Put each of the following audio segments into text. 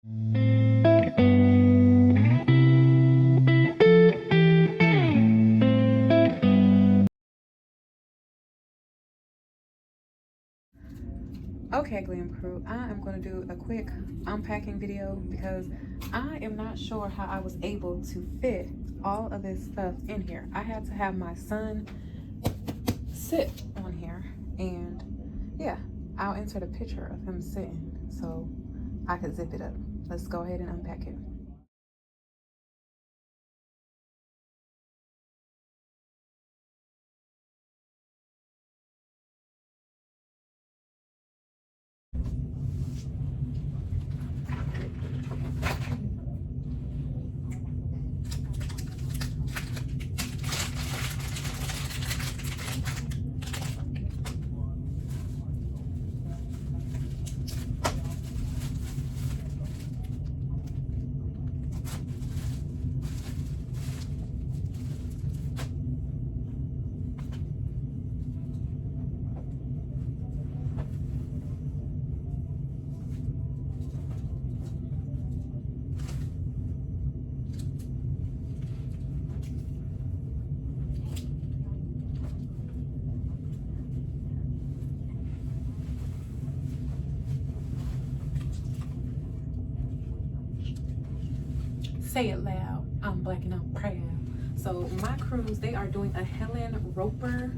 Okay, Glam Crew, I am going to do a quick unpacking video because I am not sure how I was able to fit all of this stuff in here. I had to have my son sit on here, and yeah, I'll insert a picture of him sitting so I could zip it up. Let's go ahead and unpack it. Say it loud, I'm black and I'm proud. So my crews, they are doing a Helen Roper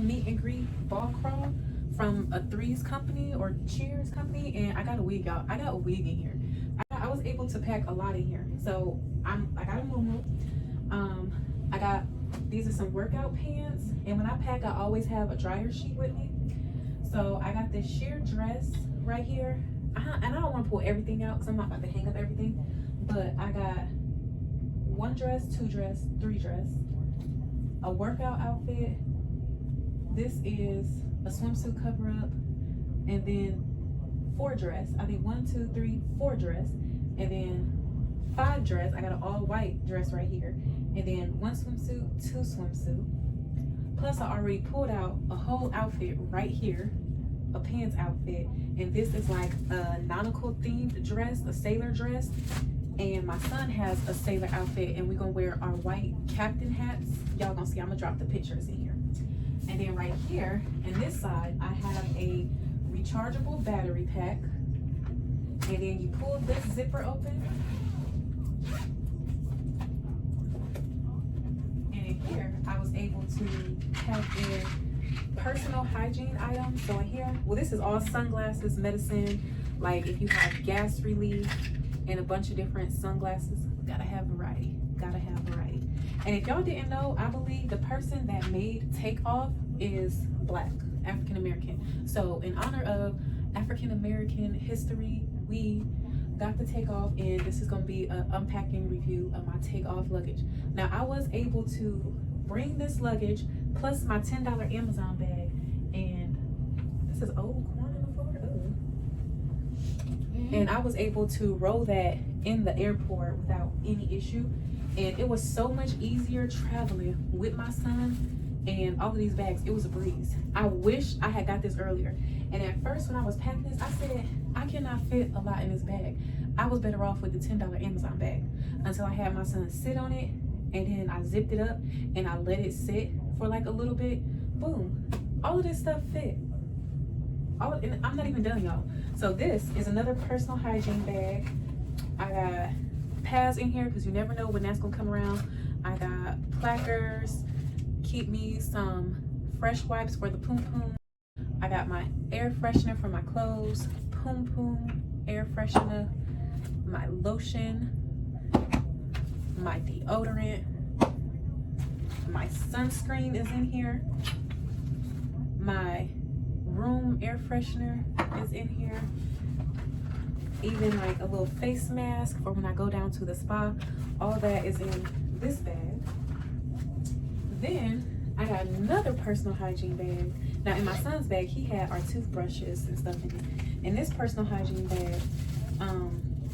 meet and greet ball crawl from a Threes company or Cheers company, and I got a wig out. I got a wig in here. I was able to pack a lot in here. So I got a moo. I got, these are some workout pants, and when I pack, I always have a dryer sheet with me. So I got this sheer dress right here, and I don't want to pull everything out because I'm not about to hang up everything. But I got one dress, two dress, three dress, a workout outfit. This is a swimsuit cover up, and then four dress. I think 1, 2, 3, 4 dress, and then 5 dress. I got an all white dress right here, and then 1 swimsuit, 2 swimsuit. Plus I already pulled out a whole outfit right here, a pants outfit, and this is like a nautical themed dress, a sailor dress. And my son has a sailor outfit, and we're gonna wear our white captain hats. Y'all gonna see, I'm gonna drop the pictures in here. And then right here, in this side, I have a rechargeable battery pack. And then you pull this zipper open. And in here, I was able to pack in personal hygiene items. So in here, well, this is all sunglasses, medicine, like if you have gas relief, and a bunch of different sunglasses. Gotta have variety, gotta have variety. And if y'all didn't know, I believe the person that made TakeOff is Black, African American. So in honor of African American history, we got the TakeOff, and this is gonna be an unpacking review of my TakeOff luggage. Now I was able to bring this luggage plus my $10 Amazon bag, and this is old corn in the floor. And I was able to roll that in the airport without any issue. And it was so much easier traveling with my son and all of these bags. It was a breeze. I wish I had got this earlier. And at first when I was packing this, I said, I cannot fit a lot in this bag. I was better off with the $10 Amazon bag, until I had my son sit on it, and then I zipped it up and I let it sit for like a little bit. Boom, all of this stuff fit. And I'm not even done, y'all. So this is another personal hygiene bag. I got pads in here because you never know when that's gonna come around. I got placards, keep me some fresh wipes for the poom poom. I got my air freshener for my clothes, poom poom air freshener, my lotion, my deodorant, my sunscreen is in here, my room air freshener is in here, even like a little face mask for when I go down to the spa. All that is in this bag. Then I got another personal hygiene bag. Now in my son's bag, he had our toothbrushes and stuff in it. In this personal hygiene bag,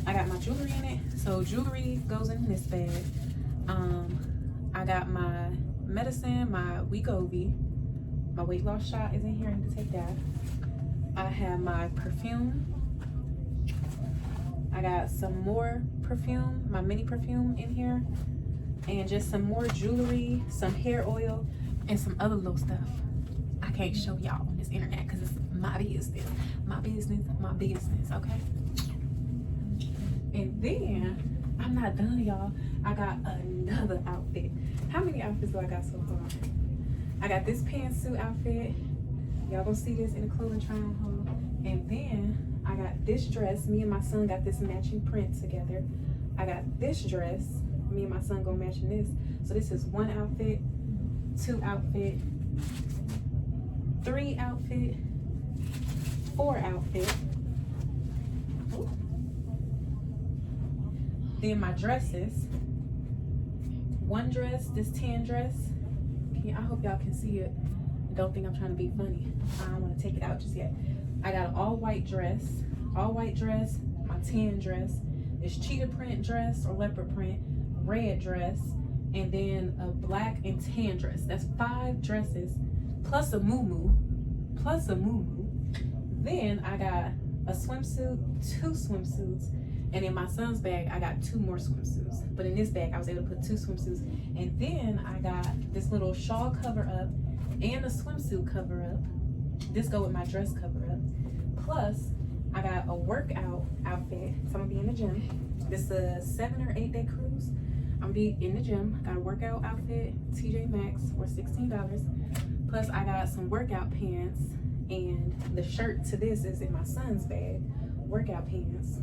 I got my jewelry in it. So jewelry goes in this bag. I got my medicine, my Wegovy. My weight loss shot is in here. I need to take that. I have my perfume. I got some more perfume, my mini perfume in here, and just some more jewelry, some hair oil, and some other little stuff I can't show y'all on this internet because it's my business. My business, my business, okay? And then, I'm not done, y'all. I got another outfit. How many outfits do I got so far? I got this pantsuit outfit. Y'all gonna see this in the clothing try on haul. And then, I got this dress. Me and my son got this matching print together. I got this dress. Me and my son gonna match in this. So this is 1 outfit, 2 outfit, 3 outfit, 4 outfit. Ooh. Then my dresses. 1 dress, this tan dress. I hope y'all can see it. Don't think I'm trying to be funny. I don't want to take it out just yet. I got an all white dress, my tan dress, this cheetah print dress or leopard print, red dress, and then a black and tan dress. That's 5 dresses plus a muumuu. Then I got a swimsuit, 2 swimsuits, and in my son's bag I got 2 more swimsuits. But in this bag I was able to put 2 swimsuits. And then I got this little shawl cover up and a swimsuit cover up. This go with my dress cover up. Plus I got a workout outfit. So I'm gonna be in the gym. This is a 7 or 8 day cruise. I'm gonna be in the gym. Got a workout outfit, TJ Maxx for $16. Plus I got some workout pants, and the shirt to this is in my son's bag. Workout pants.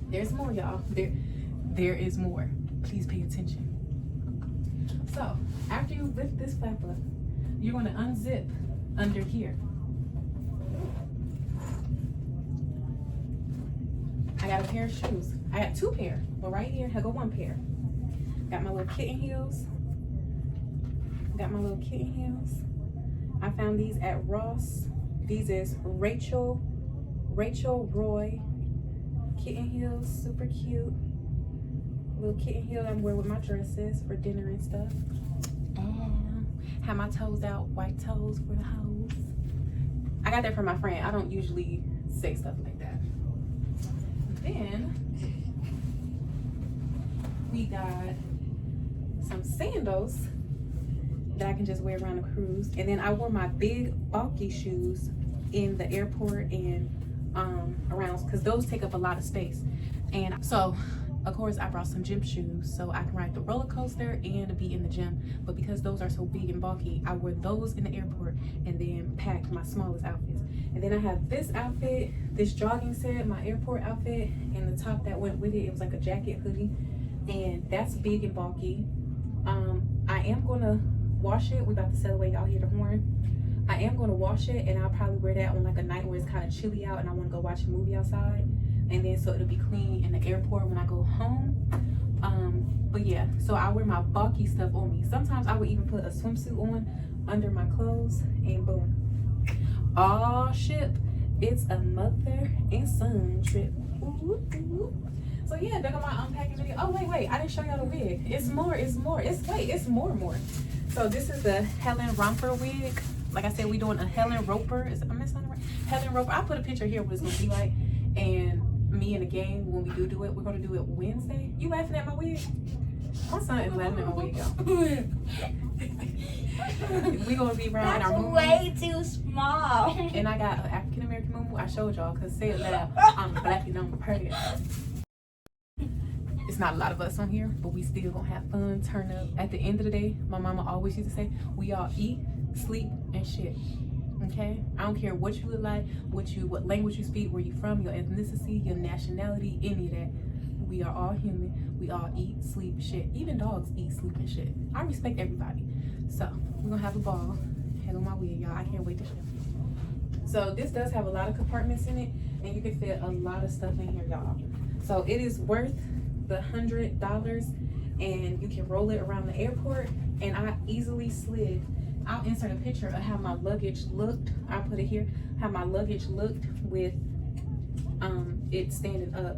There's more, y'all. There is more. Please pay attention. So after you lift this flap up, you're gonna unzip under here. I got a pair of shoes. I got 2 pair, but right here I got 1 pair. Got my little kitten heels. I found these at Ross. These is Rachel Roy kitten heels, super cute. Little kitten heel I'm wearing with my dresses for dinner and stuff. And have my toes out, white toes for the hoes. I got that from my friend. I don't usually say stuff like that. Then we got some sandals that I can just wear around the cruise. And then I wore my big bulky shoes in the airport and around, because those take up a lot of space. And so of course I brought some gym shoes so I can ride the roller coaster and be in the gym. But because those are so big and bulky, I wore those in the airport and then packed my smallest outfits. And then I have this outfit, this jogging set, my airport outfit, and the top that went with it. It was like a jacket hoodie, and that's big and bulky. I am gonna wash it. We're about to sail away. Y'all hear the horn. I am gonna wash it, and I'll probably wear that on like a night where it's kind of chilly out and I want to go watch a movie outside, and then so it'll be clean in the airport when I go home. But yeah, so I wear my bulky stuff on me. Sometimes I would even put a swimsuit on under my clothes, and boom. Oh shit, it's a mother and son trip. Ooh, ooh. So yeah, there go my unpacking video. Oh wait, I didn't show y'all the wig. It's more. It's more. So this is the Helen Romper wig. Like I said, we doing a Helen Roper. Am I saying it right? Helen Roper. I put a picture here what it's gonna be like. And me and the gang, when we do it, we're gonna do it Wednesday. You laughing at my wig? My son is laughing at my wig, y'all. We gonna be around our movie. Way too small. And I got an African American moo. I showed y'all, cause say it loud. I'm black and I'm pretty. It's not a lot of us on here, but we still gonna have fun, turn up. At the end of the day, my mama always used to say, we all eat, sleep, and shit. Okay? I don't care what you look like, what language you speak, where you from, your ethnicity, your nationality, any of that. We are all human. We all eat, sleep, shit. Even dogs eat, sleep, and shit. I respect everybody. So we're gonna have a ball. Head on my wheel, y'all. I can't wait to show you. So this does have a lot of compartments in it, and you can fit a lot of stuff in here, y'all. So it is worth the $100, and you can roll it around the airport. And I easily slid. I'll insert a picture of how my luggage looked. I'll put it here. How my luggage looked with it standing up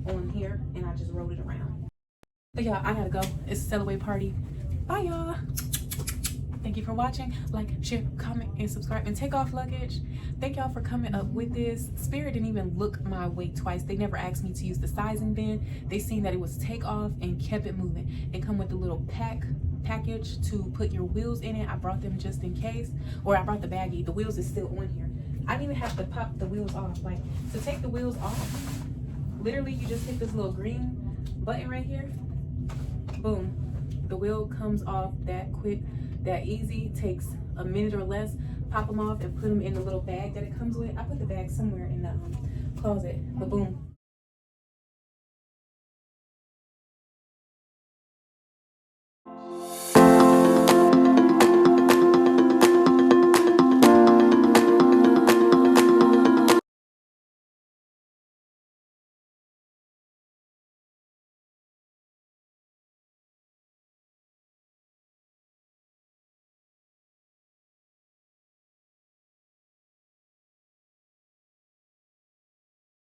on here, and I just rolled it around. But y'all, I gotta go. It's a sail away party. Bye, y'all. Thank you for watching. Like, share, comment, and subscribe. And TakeOff Luggage, thank y'all for coming up with this. Spirit didn't even look my way twice. They never asked me to use the sizing bin. They seen that it was Takeoff and kept it moving. It come with a little package to put your wheels in it. I brought them just in case. Or I brought the baggie. The wheels is still on here. I didn't even have to pop the wheels off. Like, to take the wheels off, literally you just hit this little green button right here. Boom. The wheel comes off that quick, that easy. Takes a minute or less. Pop them off and put them in the little bag that it comes with. I put the bag somewhere in the closet. But boom.